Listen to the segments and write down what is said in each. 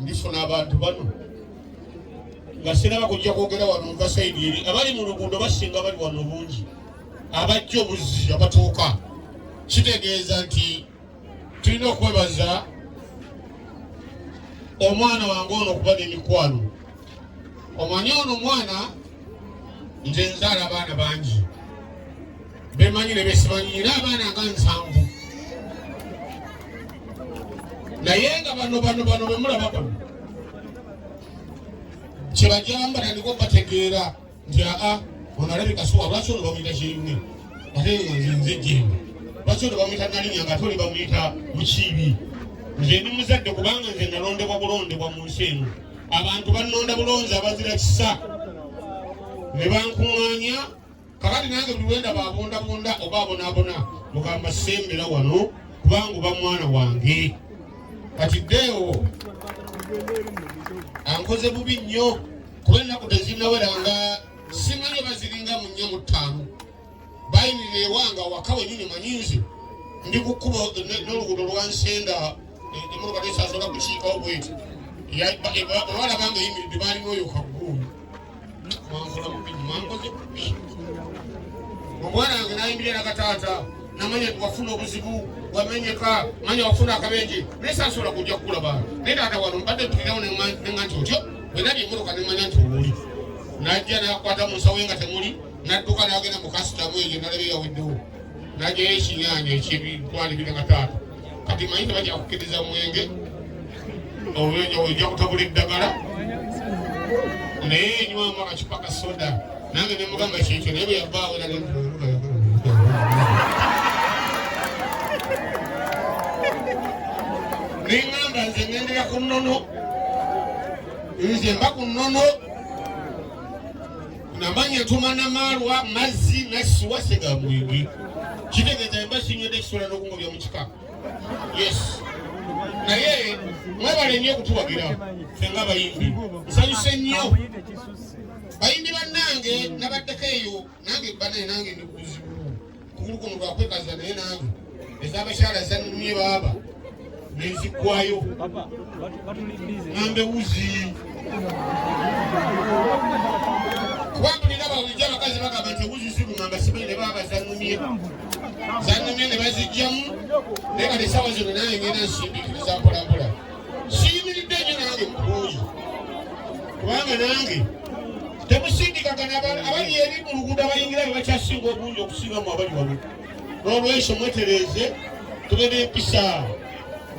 ndifuna abantu bano nga siraba kujja kwogera wano nga saidi eri abali mu luguudo basinga bali wano bungi abajja obuzzi abatuuka kitegeeza nti tulina okwebaza omwana wange ono okuba n'emikwano. Omanyi ono omwana nze nzaala abaana bangi bemanyi ne besimanyi era abaana nga 7 naye nga bano bemulaba bano kyebajamba nandiko bategeera nti ono alabika suwa lwaki ono bamuyita kirimwe ate nze jembe lwaki ono bamuyita nalinya nga ate oli bamuyita mukiibi. Nze ndi muzadde kubanga nze nalondebwa bulondebwa mu nsi eno abantu bannonda bulonzi abazira kisa ne bankuŋŋaanya kakati nange buli lwenda babondabonda oba abonaabona mugamba sembera wano kubanga oba mwana wange. Kati ddeewo ankoze bubi nnyo kuba ennaku tezinnawera nga simanyi baziringa mu 4 mu 5 bayinira ewanga waka wenyini manyinzi ndi ku kkubo n'oluguudo lwansenda emmotoka tesasobola kukiikawo bweti balabanga eyimiridde baalina oyo kaggulu mankola bubi mankoze bubi. Omwana wange nayimirira nakataata namanya wafuna obuzibu wamenyeka manya wafuna akabenje naye sasobola kujja kukulaba naye taata wano mbadde mpulirawo nenga nti otyo bwe nali emmotoka nemanya nti oli najja nakwata mu nsawo nga temuli nadduka nagenda mu kasitamu egyo nalabe yaweddewo najjayo ekinyanya ekibitwalibire nga taata kati manyi tebajja kukkiriza mwenge ojja kutabula eddagala naye enywamu akacupa ka soda nange nemugamba kyekyo naye bwe yavaawo neŋŋamba nze ŋŋendera ku nnono nze mba ku nnono namanya tumanamaalwa mazzi nasiwase ga mwibwi kitegeeza mba sinywedde ekisobola n'okungobya mu kika. Yes naye mwebale nnyo okutuwagira ffe nga bayimbi nsanyuse nnyo bayimbi bannange nabaddeko eyo nange banaye nange ndi kuzibu kugulu kuno lwakwekaza naye nange ez'abakyala zannumye baaba neziggwayo nambe wuzi kubanga nina bawulija abakazi bagamba nti wuzi zirungamba simanyi ne baaba zannumye ne bazijjamu naye kati essaawa zino nange ngenda nsimbikiriza mpolampola siyimiridde nnyo nange mubungi kubanga nange temusindikagana abali eri mu luguudo abayingira be bakyasinga obungi okusingamu abali wano n'olwekyo mwetereeze tube n'empisa.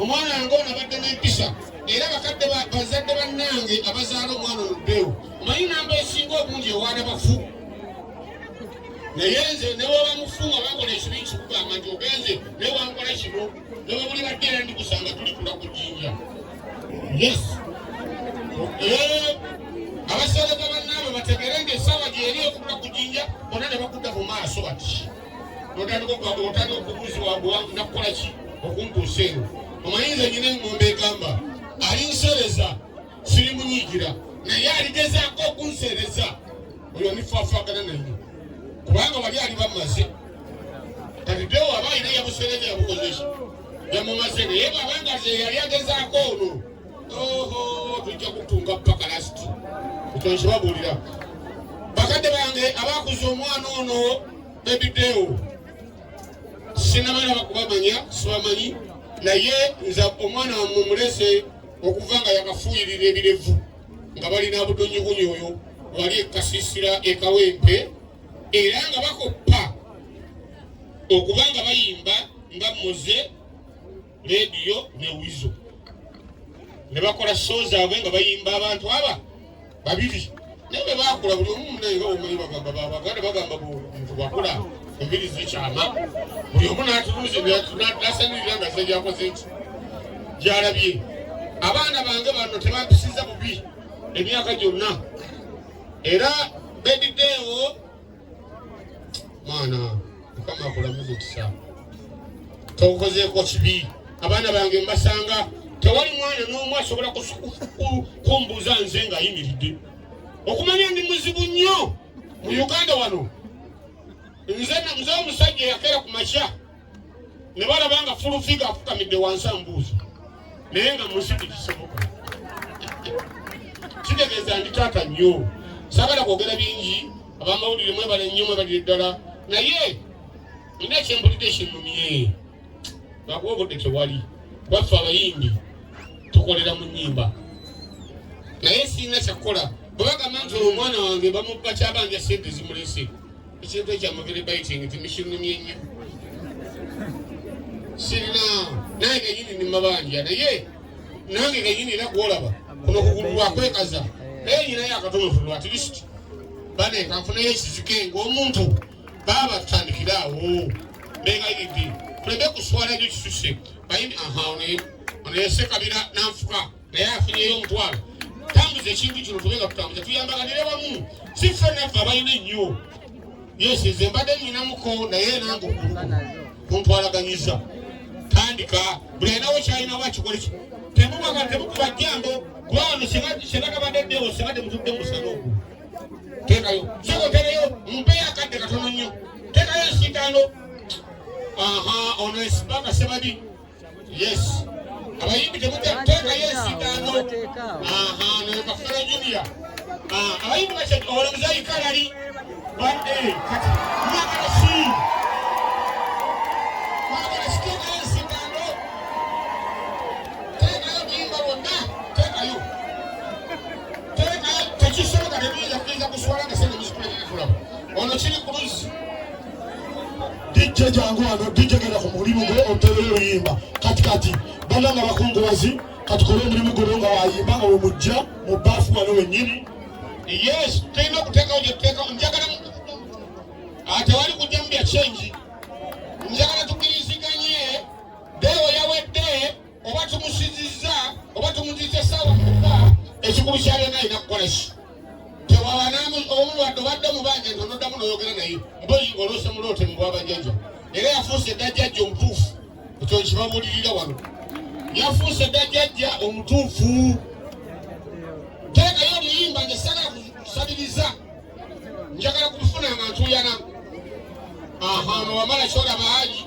Omwana wange ono abadde n'empisa era bakadde bazadde bannange abazaala omwana oluddeewo omanyi namba esinga obungi ewaana bafu naye nze newoba mufunga bakola ekibi kikugamba nti ogenze naye wankola kino newe buli badde era ndikusanga tuli kula ku jjinja. Yes abasereka bannaabwe bategere ngaessaawa gyeri okukula ku jjinja bona ne bakudda mu maaso bati otandika okubuuzibwa nakukola ki okuntuusa eno. Omayinza nyina engombe egamba alinsereza sirimunyiigira naye aligezaako okunsereza oyo nifaafagana naye kubanga wali ali bamaze kati ddewo aba ayina yabusereza yabukozeki yamumaze naye bwabanga ze yali agezaako ono tujja kutunga paka lasiti ekyo nkibabuulira bakadde bange abakuza omwana ono bebiddeewo sinamala bakubamanya sibamanyi naye nza omwana wammwe mulese okuva nga yakafuuyirira ebirevu nga balina budonyigunyi oyo wali ekasiisira ekawempe era nga bakoppa okuba nga bayimba nga muze rediyo ne wizo ne bakola show zaabwe nga bayimba abantu aba babiri naye bwe baakula buli omu munaye nga omanyi bagamba bakula embiri zikyama buli omu n'atuluze nasanirira nga ze gyakoze nti gyalabye. Abaana bange bano tebampisiza bubi emyaka gyonna era bediddeewo mwana mukama akulamuze kisa tokozeeko kibi. Abaana bange mbasanga tewali mwana n'omu asobola kumbuuza nze ng'ayimiridde okumanya ndi muzibu nnyo mu Uganda wano. Nze omusajja yakeera ku makya ne balaba nga fulufiga afukamidde wansi ambuuza naye nga munsi tekisoboka mpuliriza ndi taata nnyo saagala kwogera bingi abamawulire mwebale nnyo mwebalire ddala naye nina kyempulidde kinnumye bakuwobodde tewali waffe abayimbi tukolera mu nnyimba naye sirina kyakukola bwe bagamba nti omwana wange bamubba kyabanja sente zimulese ekintu ekyamugere baiting timikinnumye nnyo sirina naye ganyini nimabanja naye nange ganyini era gwolaba kuno kugulu lwakwekaza naye nyinayo akatonotulwa atleast bane kanfunayo ekizike ng'omuntu baba tutandikiraawo mbengayidde tuleme kuswala ekyo kisuse bayimbi ono yesekabira nanfuka naye afunyeyo omutwalo tambuza ekintu kino tubenga tutambuza tuyambaganire wamu sife naffe abalina ennyo yesize mbadde nyinamuko naye nange kuntwalaganyiza tandika buli ayinawo kyalinawo akikoleki temukuba jambo kubawano sebagabaddedewo sebadde mutudde musana ogwo tekayo sokotereyo mumpeyo akadde katono nnyo tekayo ensitaano ono esibanga sebadi yes abayimbi temutekayo ensitaano nokafuna julia abayimbi olomuzayi kalali badde kati mwagalasi tekayo ensitaano tekayo buyimba bwonna tekayo tekisoboka tebiyiza kuswala nga sente muzikuleekulaba ono kiri ku luzzi dijja jangu wano dijja genda ku mulimu gwe otebere oluyimba katikati bana nga bakunguwazi katukole omulimu gwe nga wayimba nga wemujja mu baafu wano wennyini yes tulina okuteekawo gyetuteekawo njagala tewali kujja mu bya kyenji njagala tukiriziganye deewo yawedde oba tumusizizza oba tumuziza essaawa muka ekikulu kyalina alina kukola ki tewawanamu omulwadde obadde mubanja nti onoddamu noyogera naye mboyi olose muloote mu bwabajjajja era yafuuse eddajjajja omutuufu ekyo kibabuulirira wano yafuuse eddajjajja omutuufu teekayo oluyimba nge sagala kusabiriza njagala kumufuna nga ntuyana ono wamala kyolaba haji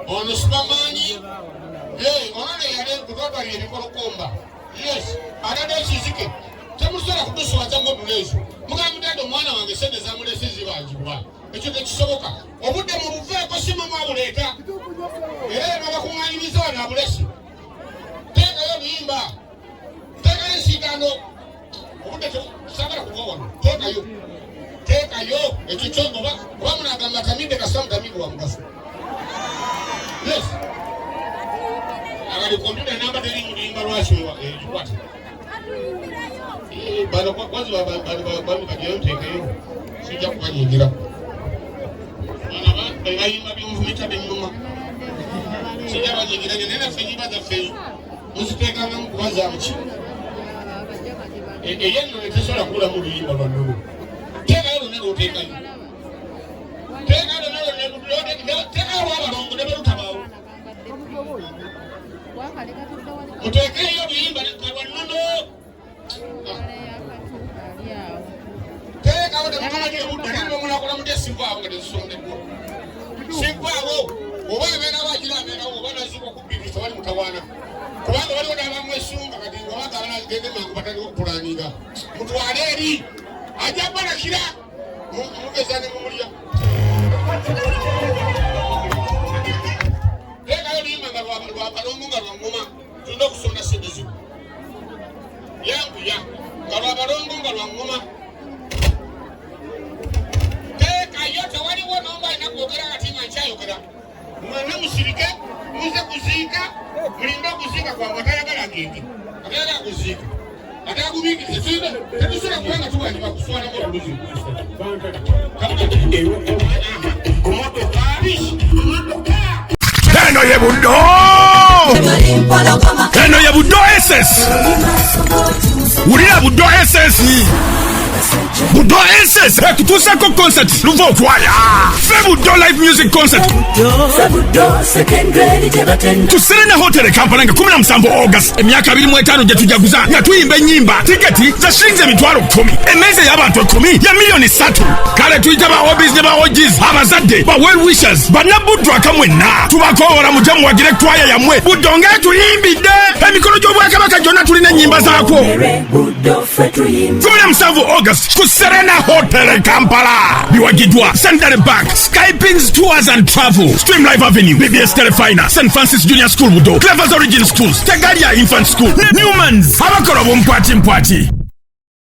ono sibamaanyi ono neyale kutwatwalira ebikolokomba yes atadde ekizike temusobola kutusowaza ngoduleezo mugambidadde omwana wange sente zamulese zibangibwa ekyo tekisoboka obudde mu buveeko simamu abuleeta era eno bakuŋŋanyiriza wano abulesi teekayo oluyimba teekayo ensiitaano obudde sagala kuva wano teekayo ekyo kyongo oba munagamba kamidde kasamu kamidde wa mugaso yes agali kompyuta namba teri mu luyimba lwakyo ekikwata bano kwanza bamikajeyo ntekeyo sijja kubanyigira bayimba byomuvumita benyuma sijja banyigira nenaffe nyimba zaffe muziteekangamu kubazaamuki eyenno netesobola kuulamu oluyimba lwannulu teekayo lonna lwoteekayo teekayo lonna teekayo lwabalongo ne belutabaawo muteekeyo oluyimba lwannono teekawo temukamanye budda nemumulakola mudde sivaawo nga tezisondeddwa sivaawo oba abeera wagira abeerawo oba nazibwa ku bbiri tewali mutawaana kubanga waliwo nabamwesunga kati nga bagabana gende mangu batali okupulaninga mutwale eri ajja balakira mugeza ne mumulya teekayo oluyimba nga lwabalongo nga lwangoma tulina okusonda sente zino yanguya nga lwabalongo nga lwangoma teekayo tewaliwo nomba alina kwogera katima nkyayogera mwena musirike muze kuziika mulinda okuziika kwange atayagala agende atayagala kuziika atagubikirize tetusobola kubanga tuwandika kuswalamu obuluzi eno ye buddo eno ye buddo SS wulira buddo SS Budo SS kutusako concert luvo kwaya Budo live music concert Budo second grade jabaten ku Serena Hotel Kampala nga 17 August emyaka 25 gye tujaguza nga tuyimba ennyimba tiketi za shilingi emitwalo 10 emmeeza y'abantu 10 ya milioni 3 kale tuyita ba hobbies ne ba OGs abazadde ba well wishers banabuddu akamwenna tubakoora mujamu wagire kwaya yamwe Budo nga tuyimbidde emikono gy'obwakabaka gyonna tulina ennyimba zaakwo 17 August ku Serena Hotel Kampala biwagidwa Central Bank Skypings Tours and Travel Stream Live Avenue BBS Telefina St. Francis Junior School Budo Clever's Origin Schools Tegalia Infant School Newman's abakora bompwati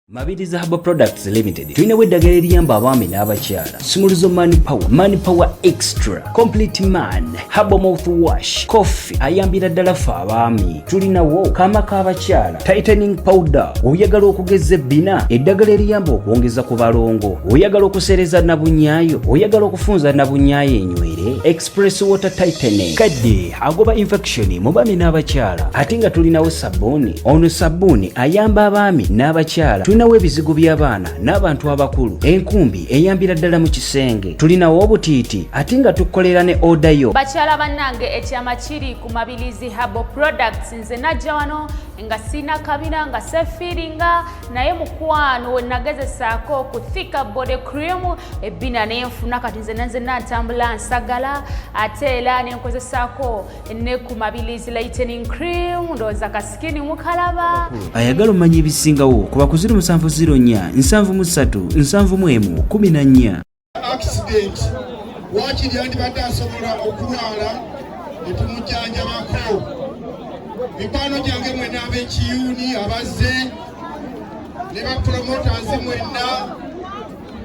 Mabiriza Herbal Products Limited tulina eddagala eriyamba abaami n'abakyala Simuluzo Mani Power Extra Complete Man Herbal Mouthwash Coffee ayambira ddala ffe abaami tulinawo kaama k'abakyala Tightening Powder oyagala okugeza ebbina eddagala eriyamba okwongeza ku balongo oyagala okusereza nabunyaayo oyagala okufunza nabunyaayo enywere Express Water Tightening kadde agoba infection mu baami n'abakyala ate nga tulinawo sabbuuni ono sabbuuni ayamba abaami n'abakyala tulinawo ebizigo by'abaana n'abantu abakulu enkumbi eyambira ddala mu kisenge tulinawo obutiiti ate nga tukolera ne oda yo bakyala bannange ekyama kiri ku Mabirizi Herbal Products nze najja wano nga sina kabina nga sefiringa naye mukwano we nagezesaako ku Thika Body Cream ebbina nenfuna kati nze natambula nsagala ate era nenkozesaako ne ku Mabirizi Lightening Cream ndowooza kasikini mukalaba ayagala omanya ebisingawo kuba ku 0704 737 14 accident wakiri yandibadde asobola okulwala netumujjanjabako mikwano gyange mwenna ab'ekiyuuni abazze ne bapromoters mwenna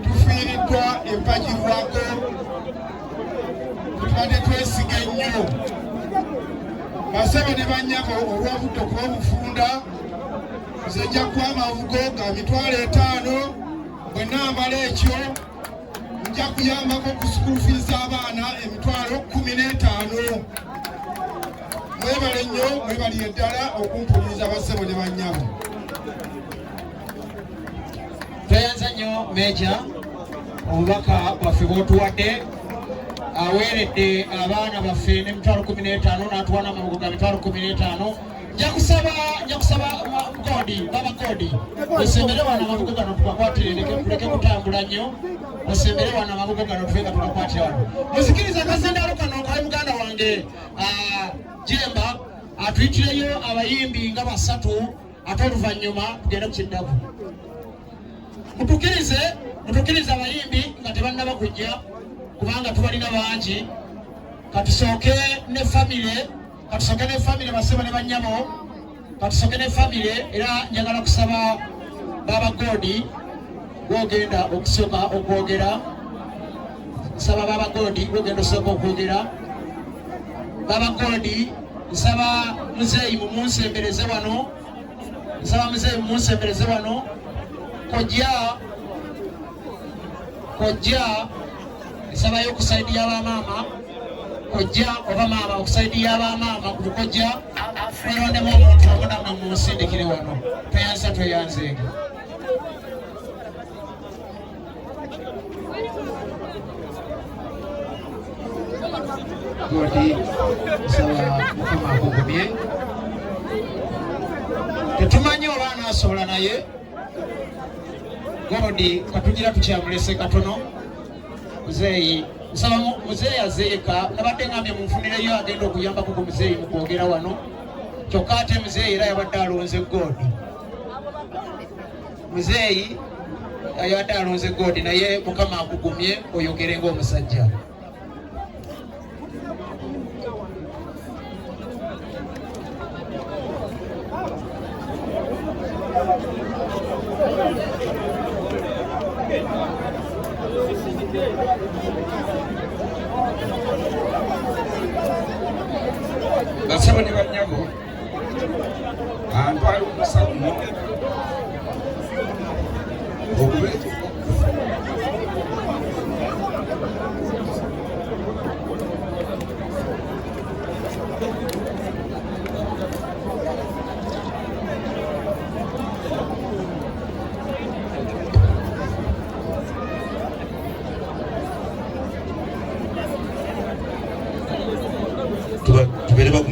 tufiiriddwa empagirwako tutubadde twesiga ennyo basebe ne bannyabo olw'obudde okuba obufunda nze nja kuwa amavugo ga mitwalo 5 bwe nambala ekyo nja kuyambako ku school fees z'abaana emitwalo 15 mwebale nnyo mwebaliye ddala okumpuliriza bassebo ne bannyabo tweyanza nnyo meja obubaka bwaffe bw'otuwadde aweeredde abaana baffe n'emitwalo 15 n'atuwa n'amabugo ga mitwalo 15 njakusaba kodi baba kodi osembere wana amabugo gano tukakwatire leke kutambula nnyo osembere wana amabugo gano tufenga tukakwatire wano musikiriza akazindalo kano kali muganda wange Jemba atuyitireyo abayimbi nga basatu ate oluvannyuma tugenda kukiddako mutukirize abayimbi nga tebannaba kujja kubanga tubalina bangi katusooke ne famire basebo ne bannyabo katusooke ne famire era njagala kusaba baba Godi gwogenda okusooka okwogera nsaba baba Godi gwogenda osooka okwogera baba Godi nsaba muzeeyi mumunsembereze wano kojja nsaba y'okusaidiya abamaama kojja oba maama okusaidiya abamaama kujja twalondemu omuntu omunamwe munsindikire wano tweyanzenga Godi nsaba mukama akugumye tetumanyi oba anaasobola naye Godi katugira tukyamulese katono muzeeyi nsaba muzeeyi azeeka nabadde ngambye munfunireyo agenda okuyambako ku muzeeyi mu kwogera wano kyokka ate muzeeyi era yabadde alonze Godi muzeeyi yabadde alonze Godi naye mukama akugumye oyogere ng'omusajja basaba ne bannyabo antwala omusamu okube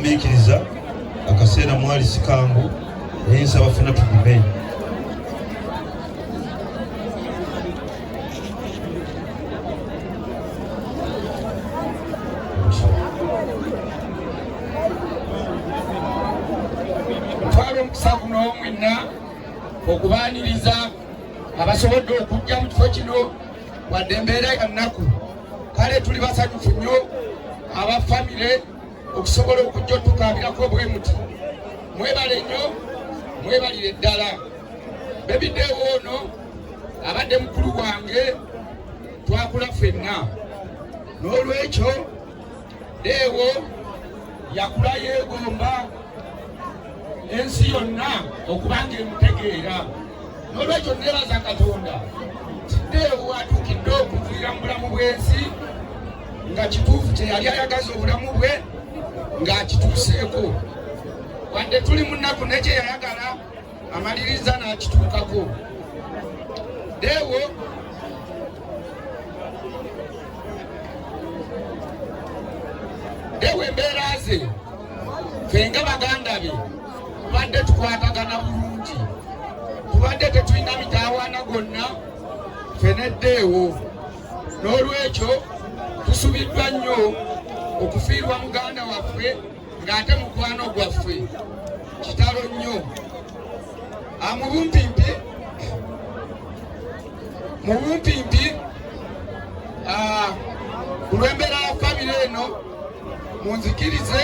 okugumiikiriza akaseera mwali sikangu naye nsaba ffenna tugume. Twala omukisa guno mwenna okubaaniriza abasobodde okujja mu kifo kino wadde embeera ya nnaku. Kale tuli basanyufu nnyo abafamire okusobola okujja otukaabirako bwe muti. Mwebale nnyo, mwebalire ddala. Baby Dewo ono abadde mukulu wange twakula ffenna. N'olwekyo Dewo yakula yeegomba ensi yonna okuba ng'emutegeera. N'olwekyo neebaza Katonda Dewo atuukidde okuviira mu bulamu bw'ensi nga kituufu kye yali ayagaza obulamu bwe ng'akituuseeko. Wadde tuli mu nnaku ne kye yayagala amaliriza n'akituukako. Dewo embeera ze ffe nga baganda be tubadde tukwatagana bulungi, tubadde tetulina mitaawaana gonna ffe ne Dewo. N'olwekyo tusubiddwa nnyo okufiirwa muganda waffe ng'ate mukwano gwaffe kitalo nnyo. Mu bumpimpi ku lw'embeera ya famire eno munzikirize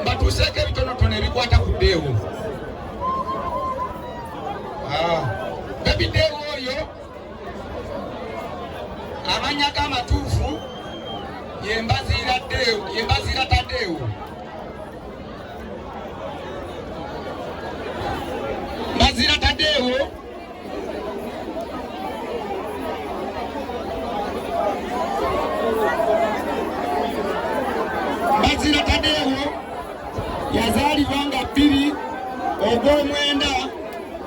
mbatuuseeko ebitonotono ebikwata ku Dewo. Baby Dewo oyo amannya g'amatuufu ye Mbaziira Tadewo. Mbaziira Tadewo yazaalibwa nga 2 Ogwomwenda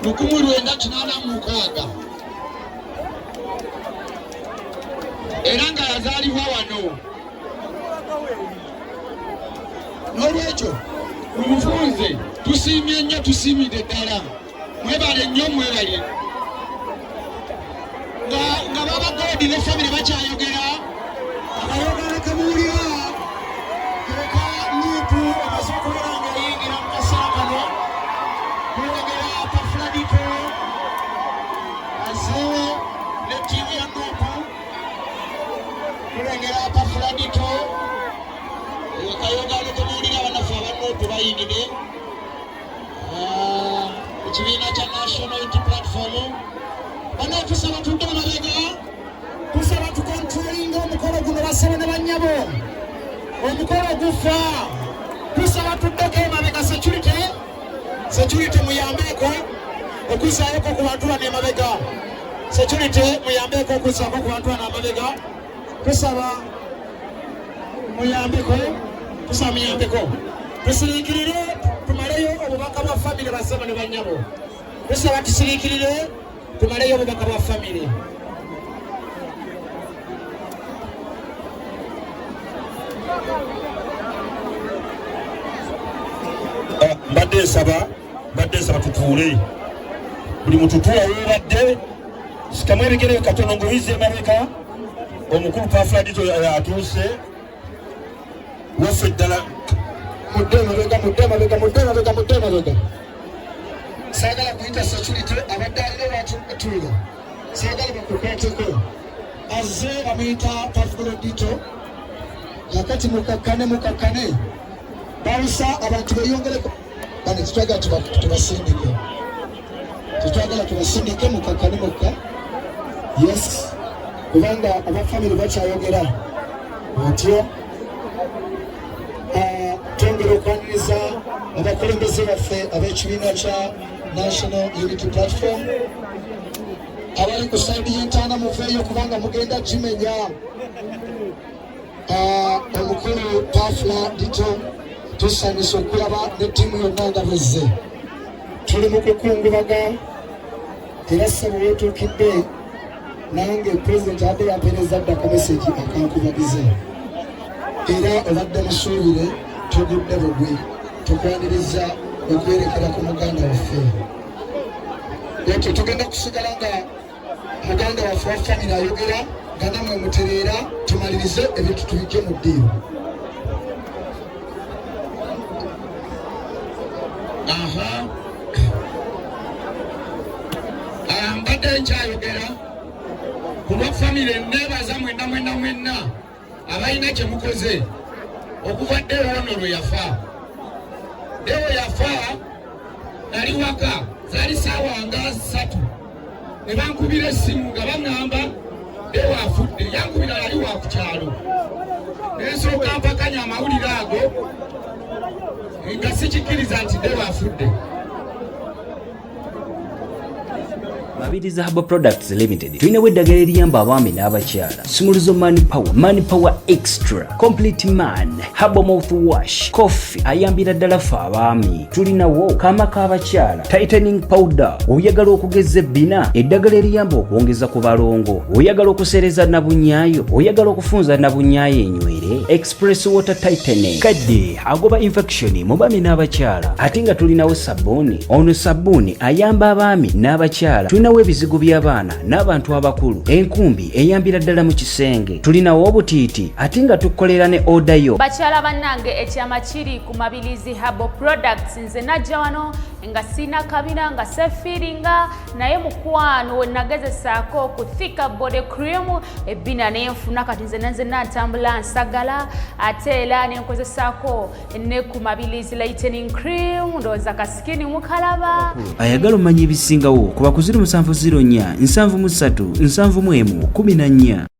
1986 era nga yazaalibwa wano. N'olwekyo mumufunze tusiimye nnyo, tusiimidde ddala. Mwebale nnyo, mwebale. Nga baba Godi ne famire bakyayogera abayogala kemuwulira kireka nyiitu abasokolera nga yingira mu kaseera kano kulegera Pafladito aze ne tiimu ya Nuupu kulegera Pafladito kayogala kemuwulira abanafu abanuupu bayingire ekibiina kya National Unity Platform. Bano tusaba tudde mabega, tusaba tukontrolinga omukolo guno basaba ne bannyabo. Omukolo gufa, tusaba tuddeko emabega security muyambeeko okuzaayoko ku bantu bano emabega. Security muyambeeko okuzaako ku bantu bano emabega. Tusaba muyambeko, tusiriikirire tumaleyo obubaka bwa famire basaba ne bannyabo. Tusaba tusiriikirire tumaleyo obubaka bwa famire. Mbadde nsaba tutuule. Buli mututuula weebadde sikamu ebigere katono nguyize emabeka. Omukulu Pafladito atuuse waffe ddala. Mudde emabega. Saagala kuyita security abadde alina lwatutuula. Saagala bakukwateko. Azze bamuyita Pafladito. Yakati mukakkane. Bawusa abantu beyongereko. Bano tutwagala tubasindike mukakkane mukka. Yes. Kubanga abafamire bakyayogera otyo. Twongera okwaniriza abakulembeze baffe ab'ekibiina kya National Unity Platform abali ku saidi y'entaana muveeyo kubanga mugenda gimenya. Omukulu Pafladito tusanyusa okulaba ne ttiimu yonna nga bwezze. Tuli mu kukungubaga era ssebo weetuukidde nange pulezidenti adde yampeereza ddako meseji akankubagize era obadde musuubire tugudde bugwi tukwaniriza okwerekera ku muganda waffe ekyo tugenda kusigala nga muganda waffe wa famire ayogera nga namwe mutereera tumalirize ebintu tubijje mu ddiiro. Mbadde nkyayogera ku lwa famire neebaza mwenna abalina kye mukoze okuva Deo ono lwe yafa. Deo yafa nali waka zaali ssaawa nga 3 ne bankubira essimu nga baŋŋamba Deo afudde. Yankubira yali wa ku kyalo nensooka mpakanya amawulire ago nga sikikkiriza nti Deo afudde. Mabirizi Herbal Products Limited tulinawo eddagala eriyamba abaami n'abakyala. Simuluzo Mani Power Extra, Complete Man, Herbal Mouthwash, Coffee ayambira ddala ffe abaami. Tulinawo kaama k'abakyala, Tightening Powder, oyagala okugeza ebbina, eddagala eriyamba okwongeza ku balongo, oyagala okusereza nabunyaayo, oyagala okufunza nabunyaayo enywere, Express Water Tightening, kadde agoba infection mu baami n'abakyala. Ate nga tulinawo sabbuuni, ono sabbuuni ayamba abaami n'abakyala. Tulinawo ebizigo by'abaana n'abantu abakulu, enkumbi eyambira ddala mu kisenge. Tulinawo obutiiti ate nga tukolera ne oda yo. Bakyala bannange ekyama kiri ku Mabirizi Herbal Products. Nze najja wano nga sina kabina nga sefiringa naye mukwano we nagezesaako ku Thika Body Cream ebbina nenfuna kati nze natambula nsagala ate era nenkozesaako ne ku Mabirizi Lightening Cream ndowooza kasikini mukalaba. Ayagala omanya ebisingawo kuba ku 0704 731 14.